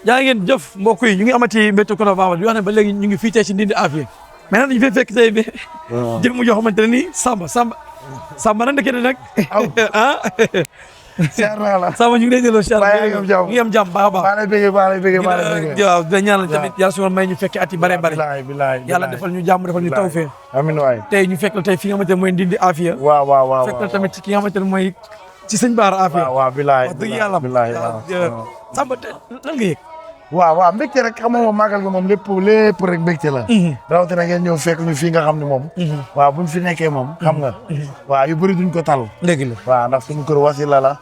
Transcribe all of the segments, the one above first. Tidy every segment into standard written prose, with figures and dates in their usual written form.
jaa ngeen jëf mbokk yi ñu ngi amati mbéttu kono baba di wax ne ba léegi ñu ngi fii tey si Ndindy Afia mais nag ñu fay fekk tey bi jëm mu joo xamante ne nii Samba na ndeke nag ah Samba ñu ngi lay delloo siyaar ñu ngi am jàmm baax a baax waaw da ñaanal tamit yàlla su ma may ñu fekk at yi bare bare yàlla defal ñu jàmm defal ñu tawfeex amiin waay tey ñu fekk la tey fi nga xamante ne mooy Ndindy Afia waaw fekk la tamit ki nga xamante ne mooy ci sëñ Bara Afia waaw bilaay wax dëgg yàlla Samba lan nga yëg waaw mbégte rek xam nga moom màggal gi moom lépp rek mbégte la rawatina ngeen ñëw fekk ñu fii nga xam ne moom waaw buñ fi nekkee moom xam nga waaw yu bëri duñ ko tal dëgg la waaw ndax suñu kër wasila la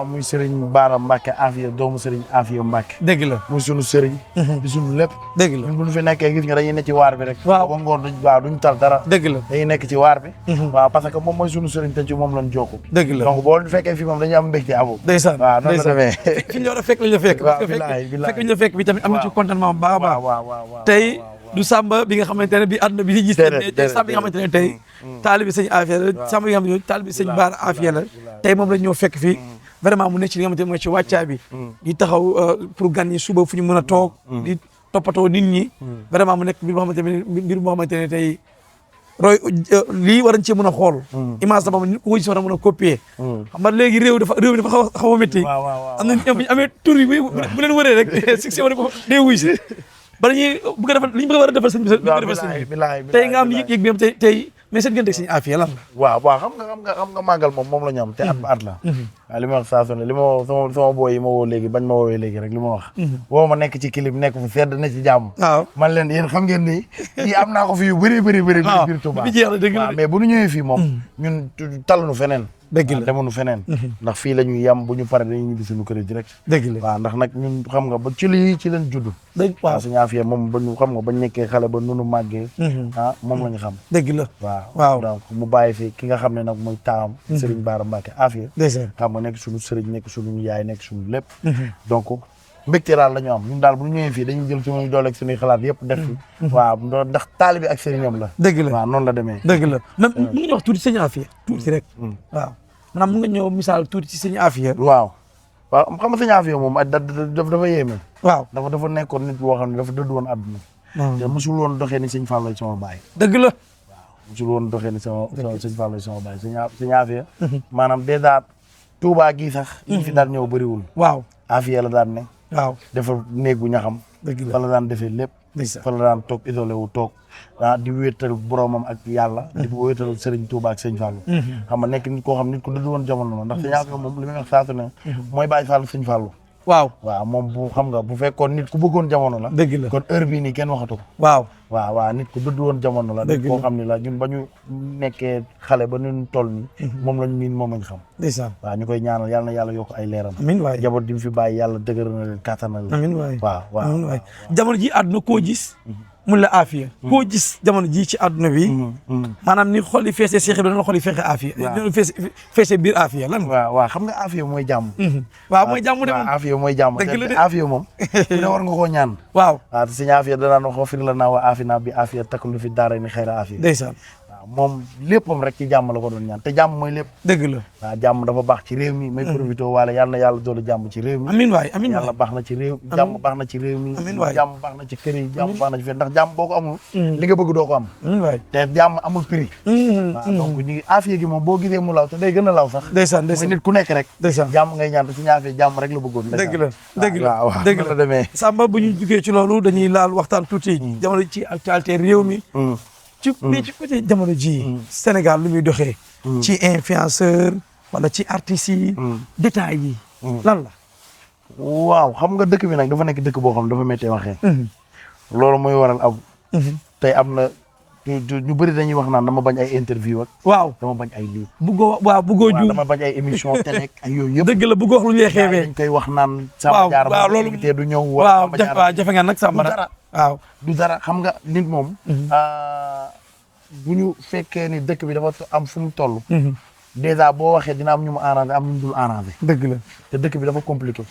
muy Serigne Bara Mbacke Afia doomu Serigne Afia Mbacke dëgg la muy suñu Serigne di suñu lépp dëgg la ñun buñ fi nekkee gis nga dañuy nekk ci waar bi rek waaw ba ngoon duñ tal dara dëgg la dañuy nekk ci waar bi waaw parce que moom mooy suñu Serigne te ci moom lañ jokku dëgg la donc boo fekkee fii moom dañuy am mbégte abo ndeysaan waaw noonu la demee fi ñu la war a fekk lañ la fekk fekk lañ la fekk bi tamit am na ci contentement bu baax a baax tey du Samba bi nga xamante ne bi àdduna bi di gis tey Samba bi nga xamante ne tey taalibi sëñ Afia la Samba bi nga xamante ne taalibi sëñ Bara Afia la tey moom la ñoo fekk fii vraiment mu nekk ci li nga xamante ne mooy ci wàccaa bi di taxaw pour gan ñi suba fu ñu mën a toog di toppatoo nit ñi vraiment mu nekk mbir boo xamante ne mbir boo xamante ne tey roy lii war nañ cee mën a xool image la boobu nit ku ko gis war a mën a copier xam nga léegi réew mi dafa xaw a métti am na ñoom bu ñu amee tur yi bu leen wëree rek succès wane ko dee wuy si bala ñuy bëgg a defal li ñu bëgg a war a defal sëñ bi sëñ bi tey nga am yëg-yëg bi am tey mais seen gënte sëñ Afia lan la waaw xam nga màggal moom la ñu am te at ba at la waaw li ma wax saa su ne li ma sama booy yi ma woo léegi bañ ma woowee léegi rek li ma wax woo ma nekk ci clip nekk fu sedd na ci jàmm waaw man leen yéen xam ngeen ni yi am naa ko fi yu bëri biir Touba waaw mais bu ñu ñëwee fii moom ñun talunu feneen dëgg la demunu feneen ndax fii la ñuy yam bu ñu pare dañuy ñibbi suñu kër direct dëgg la waaw ndax nag ñun xam nga ba ci lii ci leen judd waaw suñu Afia moom ba ñu xam nga bañ nekkee xale ba nunu màggee moom la ñu xam dëgg la waaw donc mu bàyyi fi ki nga xam ne nag mooy taam Serigne Bara Mbacke Afia xam nga nekk suñu sëriñ nekk suñu yaay nekk suñu lépp donc mbégte daal la ñu am ñun daal bu ñu ñëwee fii dañuy jël suñuy doole ak suñuy xalaat yëpp def fi waaw ndax taalibi ak sëriñam la dëgg la waaw noonu la demee dëgg la même mu ngi wax tuuti sëñ Afia tuuti rek waaw maanaam mu nga ñëw misaal tuuti ci sëñ Afia waaw xam nga sëñ Afia moom dafa yéeme waaw dafa nekkoon nit boo xam ne dafa dëdd woon àdduna te mosul woon doxee ni sëñ Fallou sama baay dëgg la waaw mosul woon doxee ni sëñ Fallou sama baay sëñ Afia maanaam dèjà Touba gii sax ñu fi daan ñëw bëriwul waaw Afia la daan ne waaw dafa néegu ñaxam fa la daan defee lépp fa la daan toog isolé wu toog di wéetal boromam ak yàlla di wéetal Serigne Touba ak Sëñ Fallou xam nga nekk nit koo xam nit ku dëdd woon jamono la ndax sëñ Afia moom li may wax saatu ne mooy bàyyi Fallou Sëñ Fallou waaw moom bu xam nga bu fekkoon nit ku bëggoon jamono la dëgg la kon heure bii nii kenn waxatu ko waaw nit ku dëdd woon jamono la nit koo xam ne la ñun ba ñu nekkee xale ba ñu toll nii moom lañ miin moom lañ xam ndeysaan waaw ñu koy ñaanal yàlla na yàlla yokk ay leeram amiin waay jaboot di mu fi bàyyi yàlla dëgër na leen kàttanal leen amiin waay waaw jamono ji àdduna koo gis mun la Afia koo gis jamono ji ci àdduna bi maanaam ni xol yi feesee Cheikh Ibrahima xol yi fexe Afia feesee biir Afia lan waaw xam nga Afia mooy jàmm waaw mooy jàmm de moom Afia mooy jàmm te Afia moom ne war nga koo ñaan waaw te sëñ Afia danaan wax fir la naa wa afina bi Afia taklu fi daara ni xayra Afia ndeysaan moom léppam rek ci jàmm la ko doon ñaan te jàmm mooy lépp dëgg la waaw jàmm dafa baax ci réew mi may profité waale yàlla na yàlla doolu jàmm ci réew mi amiin waay amiin waay yàlla baax na ci réew jàmm baax na ci réew mi jàmm baax na ci kër yi jàmm baax na ci fii ndax jàmm boo ko amul li nga bëgg doo ko am amiin waay te jàmm amul prix waaw donc ñu ngi Afia gi moom boo gisee mu law te day gën a law sax ndeysaan mooy nit ku nekk rek ndeysaan jàmm ngay ñaan te suñu Afia jàmm rek la bëggoon dëgg la dëgg la waaw dëgg la demee Samba bu ñu jugee ci loolu dañuy laal waxtaan tuuti jamono ci actualité réew mi ci côté jamono ji Sénégal lu muy doxee ci influenceur wala ci artistes yi détails yi lan la waaw xam nga dëkk bi nag dafa nekk dëkk boo xam dafa méttee waxee loolu mooy waral ab tey am na ñu bëri dañuy wax naan dama bañ ay interview ak waaw dama bañ ay lii bëggoo ju dama bañ ay émission télé ak yooyu yëpp dëgg la bëggoo wax lu ñuy xeewee dañ koy wax naan Samba Diarra waaw loolu te du ñëw waaw jafe nga nag Samba dara waaw du dara xam nga nit moom bu ñu fekkee ni dëkk bi dafa am fu mu toll dèjà boo waxee dina am ñu mu arrangé am ñu dul arrangé dëgg la te dëkk bi dafa compliqué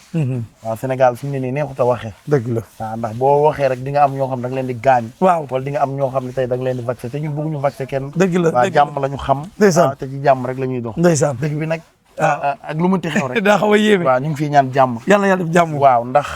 waaw Sénégal fi mu ne nii neexut a waxee dëgg la waaw ndax boo waxee rek di nga am ñoo xam da nga leen di gaañ waaw wala di nga am ñoo xam ne tey da nga leen di vaccé te ñun bëgguñu vaccé kenn dëgg la waaw jàmm la ñu xam ndeysaan te ci jàmm rek la ñuy dox ndeysaan dëkk bi nag ak lu mënti xew rek. daa xaw a yéeme. waaw ñu ngi fiy ñaan jàmm. yàlla yàlla def jàmm. waaw ndax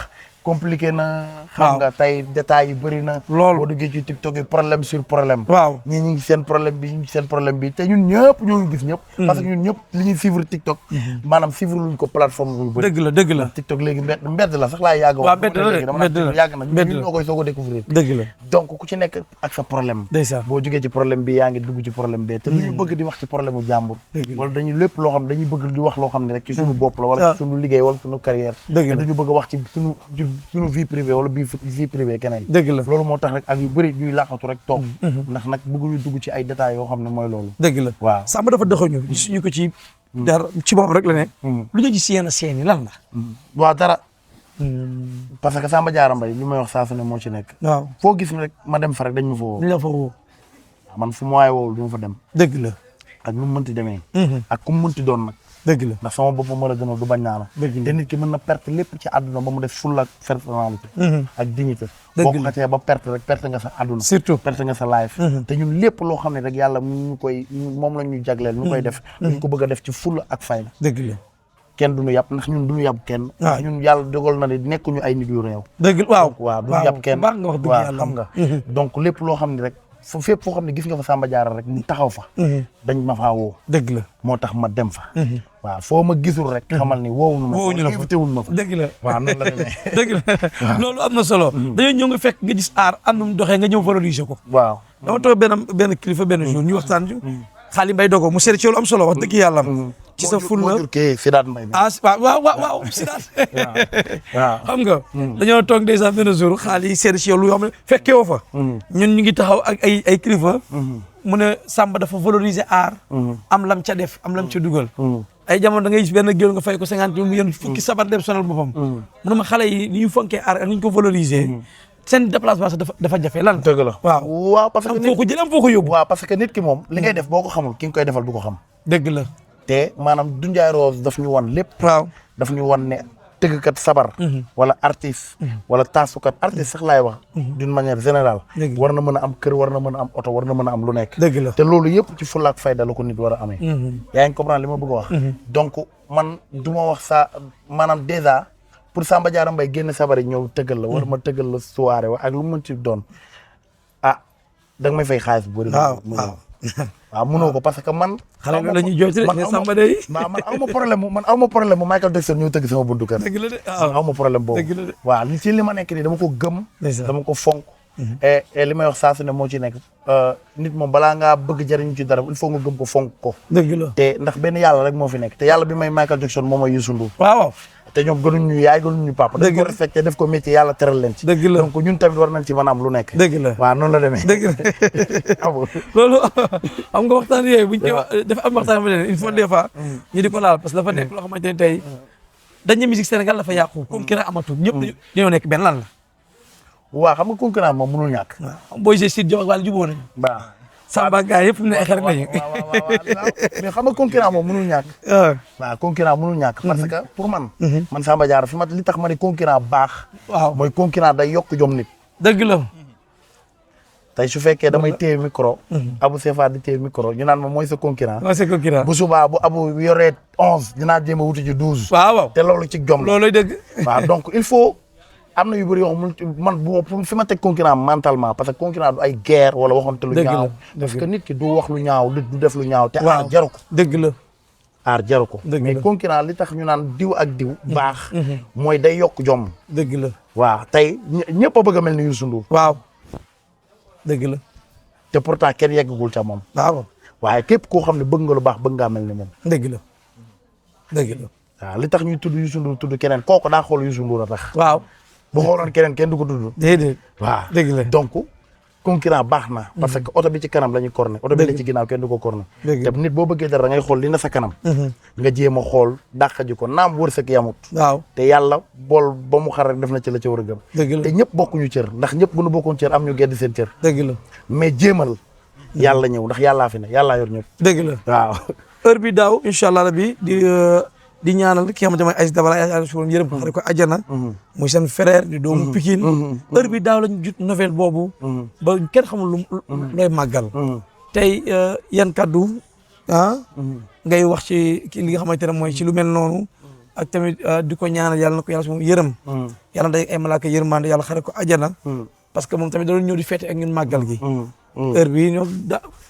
compliqué na. xam nga tey détails yi bëri na. loolu boo duggee ci TikTok yi problème sur problème. waaw ñii ñu ngi seen problème bi ñu ngi seen problème bi te ñun ñëpp ñoo ngi gis ñëpp. parce que ñun ñëpp li ñuy suivre TikTok. maanaam suivre luñ ko plateforme bu bëri. dëgg la TikTok léegi mbedd la sax laa yàgg wax. waaw mbedd la yàgg na ñun ñoo koy soog a découvrir. dëgg la donc ku ci nekk ak sa problème. ndeysaan boo jógee ci problème bi yaa ngi dugg ci problème bi te lu ñu bëgg di wax ci problème bu jàmbur. wala dañuy lépp loo xam dañuy bëgg di wax loo xam ne rek ci suñu bopp la wala ci suñu liggéey wala suñu carrière. dañu bëgg a wax ci suñu vie privée wala vie privée keneen. dëgg la loolu moo tax rek ak yu bëri ñuy laqatu rek toog. ndax nag bëgguñu dugg ci ay détails yoo xam ne mooy loolu. dëgg la waaw Samba dafa doxuñu suñu ko ci dara ci boppam rek la ne lu ñu gis yenn scène yi lan la waaw dara parce que Samba Diarra Mbaye li may wax saa su ne moo ci nekk waaw foo gis rek ma dem fa rek dañ ma fa woo ñu la fa woo man fu ma waaye woowul du ma fa dem dëgg la ak nu mu mënti demee ak ku mu mënti doon nag dëgg la ndax sama bopp moo la gënal du bañ naa la te nit ki mën na perte lépp ci àdduna ba mu def fulla ak personnalité ak dignité boo ko xasee ba perte rek perte nga sa àdduna surtout perte nga sa life te ñun lépp loo xam ne rek yàlla ñu koy moom la ñu jagleel ñu koy def ñu ko bëgg a def ci fulla ak fayda dëgg la kenn duñu yàpp ndax ñun duñu yàpp kenn ndax ñun yàlla dogal na ne nekkuñu ay nit yu réew dëgg waaw waaw duñu yàpp kenn baax nga wax dëgg waaw yàlla xam nga donc lépp loo xam ne rek fépp foo xam ne gis nga fa Samba Diarra rek mu taxaw fa dañ ma faa woo dëgg la moo tax ma dem fa waaw foo ma gisul rek xamal ni woowuñu ma fa invité wuñ ma fa dëgg la waaw noonu la demee dëgg la loolu am na solo dañoo ñëw nga fekk nga gis aar am nu mu doxee nga ñëw valoriser ko waaw dama toog benn kilifa benn jour ñu waxtaan ju Xaali Mbay Dogo mu seet ci lu am solo wax dëgg yàlla ci sa ful la kii Sidaat Mbay waaw Sidaat waaw xam nga dañoo toog ndeysaan benn jour Xaali seet ci yow lu yoo xam ne fekkee woo fa ñun ñu ngi taxaw ak ay kilifa mu ne Samba dafa valoriser aar am lam ca def am lam ca dugal ay jamono da ngay gis benn géwél nga fay ko 50 mu yéen fukki sabar dem sonal boppam mu ne ma xale yi ni ñu fonkee aar ak ni ñu ko valoriser seen déplacement sax dafa jafe lan dëgg la waaw parce que am foo ko jëlee am foo ko yóbbu waaw parce que nit ki moom li ngay def boo ko xamul ki nga koy defal du ko xam dëgg la te maanaam Dundiaye Rose daf ñu wan lépp waaw daf ñu wan ne tëggkat sabar wala artiste wala taasukat artiste sax laay wax d'une manière générale war na mën a am kër war na mën a am oto war na mën a am lu nekk dëgg la te loolu yëpp ci fulla ak fayda la ko nit war a amee yaa ngi comprendre li ma bëgg a wax donc man du ma wax sa maanaam déjà pour Samba Diarra Mbaye génn sabar yi ñëw tëggal la wala ma tëggal la soirée wa ak lu mu mën ci doon ah da nga may fay xaalis bu bëri waaw mënoo ko parce que man xale la ñuy jooytu de Samba day waaw man aw ma problème mu Michael Jackson ñëw tëgg sama buntu kër dëgg la de aw ma problème boobu dëgg la de waaw li ci li ma nekk nii dama ko gëm dama ko fonk et li may wax saa su ne moo ci nekk nit moom balaa ngaa bëgg jëriñu ci dara il faut nga gëm ko fonk ko dëgg la te ndax benn yàlla rek moo fi nekk te yàlla bi may Michael Jackson moom mooy Youssou Ndour waaw te ñoom gënuñ ñu yaay gënuñ ñu papa dañ ko respecté def ko métier yàlla teral leen ci dëgg la donc ñun tamit war nañ ci mën a am lu nekk dëgg la waaw noonu la demee dëgg la loolu xam nga waxtaan yooyu buñ koy dafa am waxtaan bi il faut des fois ñu di ko laal parce que dafa nekk loo xamante ne tey dañ ne musique Sénégal dafa yàqu comme kenn amatul ñëpp dañoo nekk benn lan la waaw xam nga concurrence moom mënul ñàkk waaw booy g sit jox wàlla jubóo nañu waaw Samba gars yëpp ne xarit nañu mais xam nga concurrence moom mënul ñàkk waaw concurrence mënul ñàkk parce que pour man Samba Diarra fi ma li tax ma ne concurrence baax waaw mooy concurrence day yokk jom nit dëgg la tey su fekkee damay téye micro Abou Sefa di téye micro ñu naan ma mooy sa concurrence mooy sa concurrence bu subaa bu Abou yoree 11 dinaa jéem a wuti ci 12 waaw te loolu ci jom looloy dëgg waaw donc il faut am na yu bëri yoo xam man bu fi ma teg concurrence mentalement parce que concurrence du ay guerre wala waxante lu ñaaw parce que nit ki du wax lu ñaaw nit du def lu ñaaw te aar jaru ko dëgg la aar jaru ko mais concurrence li tax ñu naan diw ak diw baax mooy day yokk jom dëgg la waaw tey ñëpp a bëgg a mel ni Youssou Ndour waaw dëgg la te pourtant kenn yeggagul ca moom waaw waaye képp koo xam ne bëgg nga lu baax bëgg ngaa mel ni moom dëgg la dëgg la waaw li tax ñuy tudd Youssou Ndour tudd keneen kooku daa xool Youssou Ndour a tax waaw bu xooloon keneen kenn du ko tudd déedéet waaw dëgg la donc concurrent baax na parce que oto bi ci kanam la ñuy corné oto bi la ci ginnaaw kenn du ko corné te nit boo bëggee dara da ngay xool li na sa kanam nga jéem a xool dàq ji ko naam wërsëg yamut waaw te yàlla bool ba mu xar rek def na ci la ca war a gëm dëgg la te ñëpp bokkuñu cër ndax ñëpp bu nu bokkoon cër am ñu gedd seen cër dëgg la mais jéemal yàlla ñëw ndax yàllaa fi ne yàllaa yor ñëpp dëgg la waaw heure bi daaw incha allah rabi di ñaanal ki nga xamante mooy Aziz Dabala yàlla suñu yërëm ko xare ko àjjana muy seen frère di doomu Pikine heure bi daaw lañ jut nouvelle boobu ba kenn xamul lu looy màggal tey yan kaddu ngay wax ci li nga xamante ne mooy ci lu mel noonu ak tamit di ko ñaanal yàlla na ko yàlla si moom yërëm yàlla day ay malaaka yërmande yàlla xare ko ajana parce que moom tamit da doon ñëw di feete ak ñun màggal gi heure bi ñoo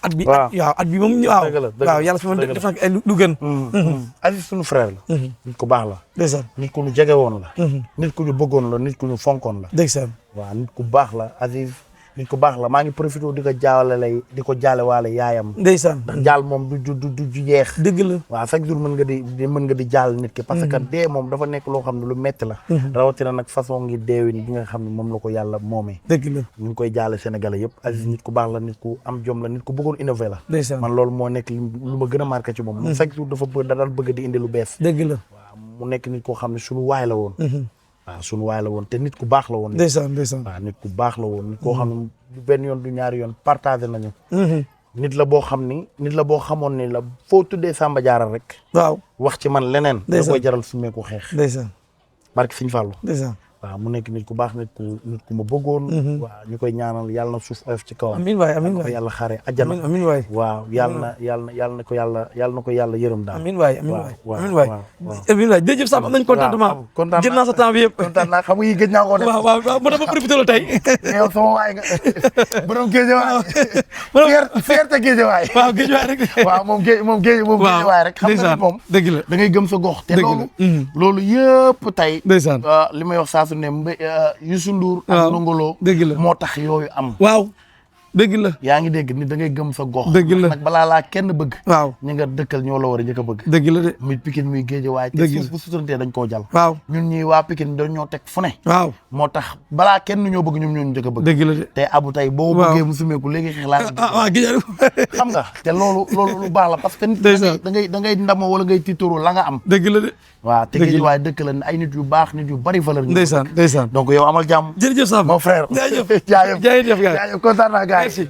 at bi at bi moom waaw yàlla si moom def na ay lu gën Aziz suñu frère la nit ku baax la ndeysaan nit ku ñu jege woon la nit ku ñu bëggoon la nit ku ñu fonkoon la ndeysaan waaw nit ku baax la Aziz nit ku baax la maa ngi profité di ko jaale waale yaayam ndeysaan ndax jaal moom du jeex dëgg la waaw chaque jour mën nga di jaal nit ki parce que dee moom dafa nekk loo xam ne lu metti la rawatina nag façon ngi deewin bi nga xam ne moom la ko yàlla moomee dëgg la ñu ngi koy jaale Sénégalais yëpp Aziz nit ku baax la nit ku am jom la nit ku bëggoon innové la ndeysaan man loolu moo nekk lu ma gën a marqué ci moom chaque jour da daan bëgg di indi lu bees dëgg la waaw mu nekk nit koo xam ne suñu waay la woon waaw suñu waay la woon te nit ku baax la woon ndeysaan ndeysaan waaw nit ku baax la woon nit koo xam ne du benn yoon du ñaari yoon partagé nañu nit la boo xamoon ni la foo tuddee Samba Diarra rek waaw wax ci man leneen da koy jaral sumeeku xeex ndeysaan barke Sëñ Fallu ndeysaan waaw mu nekk nit ku baax nit ku ma bëggoon waaw ñu koy ñaanal yàlla na suuf oyof ci kawam amiin waay amiin waay yàlla xare àjjana amiin waay waaw yàlla na ko yàlla yërëm daal amiin waay amiin waay jërëjëf Samba am nañ contentement jël naa sa temps bi yëpp kontaan naa xam nga yi gëj naa ko def waaw moo tax ma profité la tey yow sama waay nga borom Géejawaay fierté Géejawaay waaw Géejawaay rek waaw moom Géejawaay rek xam nga moom dëgg la da ngay gëm sa gox te loolu yëpp tey ndeysaan li may wax saa su ne Youssou Ndour ak Ndongo Lo dëgg la moo tax yooyu am waaw dëgg la yaa ngi dégg ni da ngay gëm sa gox dëgg la nag balaa laa kenn bëgg waaw ñi nga dëkkal ñoo la war a njëkk a bëgg dëgg la de muy Pikine muy Géejawaay te suuf bu suturantee dañ koo jal waaw ñun ñii waa Pikine dañ ñoo teg fu ne waaw moo tax balaa kenn ñoo bëgg ñoom ñoo njëkk a bëgg dëgg la de te Abou tey boo bëggee mu sumeeku léegi xalaat waaw Géejawaay xam nga te loolu lu baax la parce que nit da ngay ndamoo wala ngay tiitaroo la nga am dëgg la de waaw te Géejawaay dëkk la ay nit yu baax nit yu bari valeur ndeysaan ndeysaan donc yow amal jàmm jërëjëf Samba mon frère jaajëf kontaan naa gars yi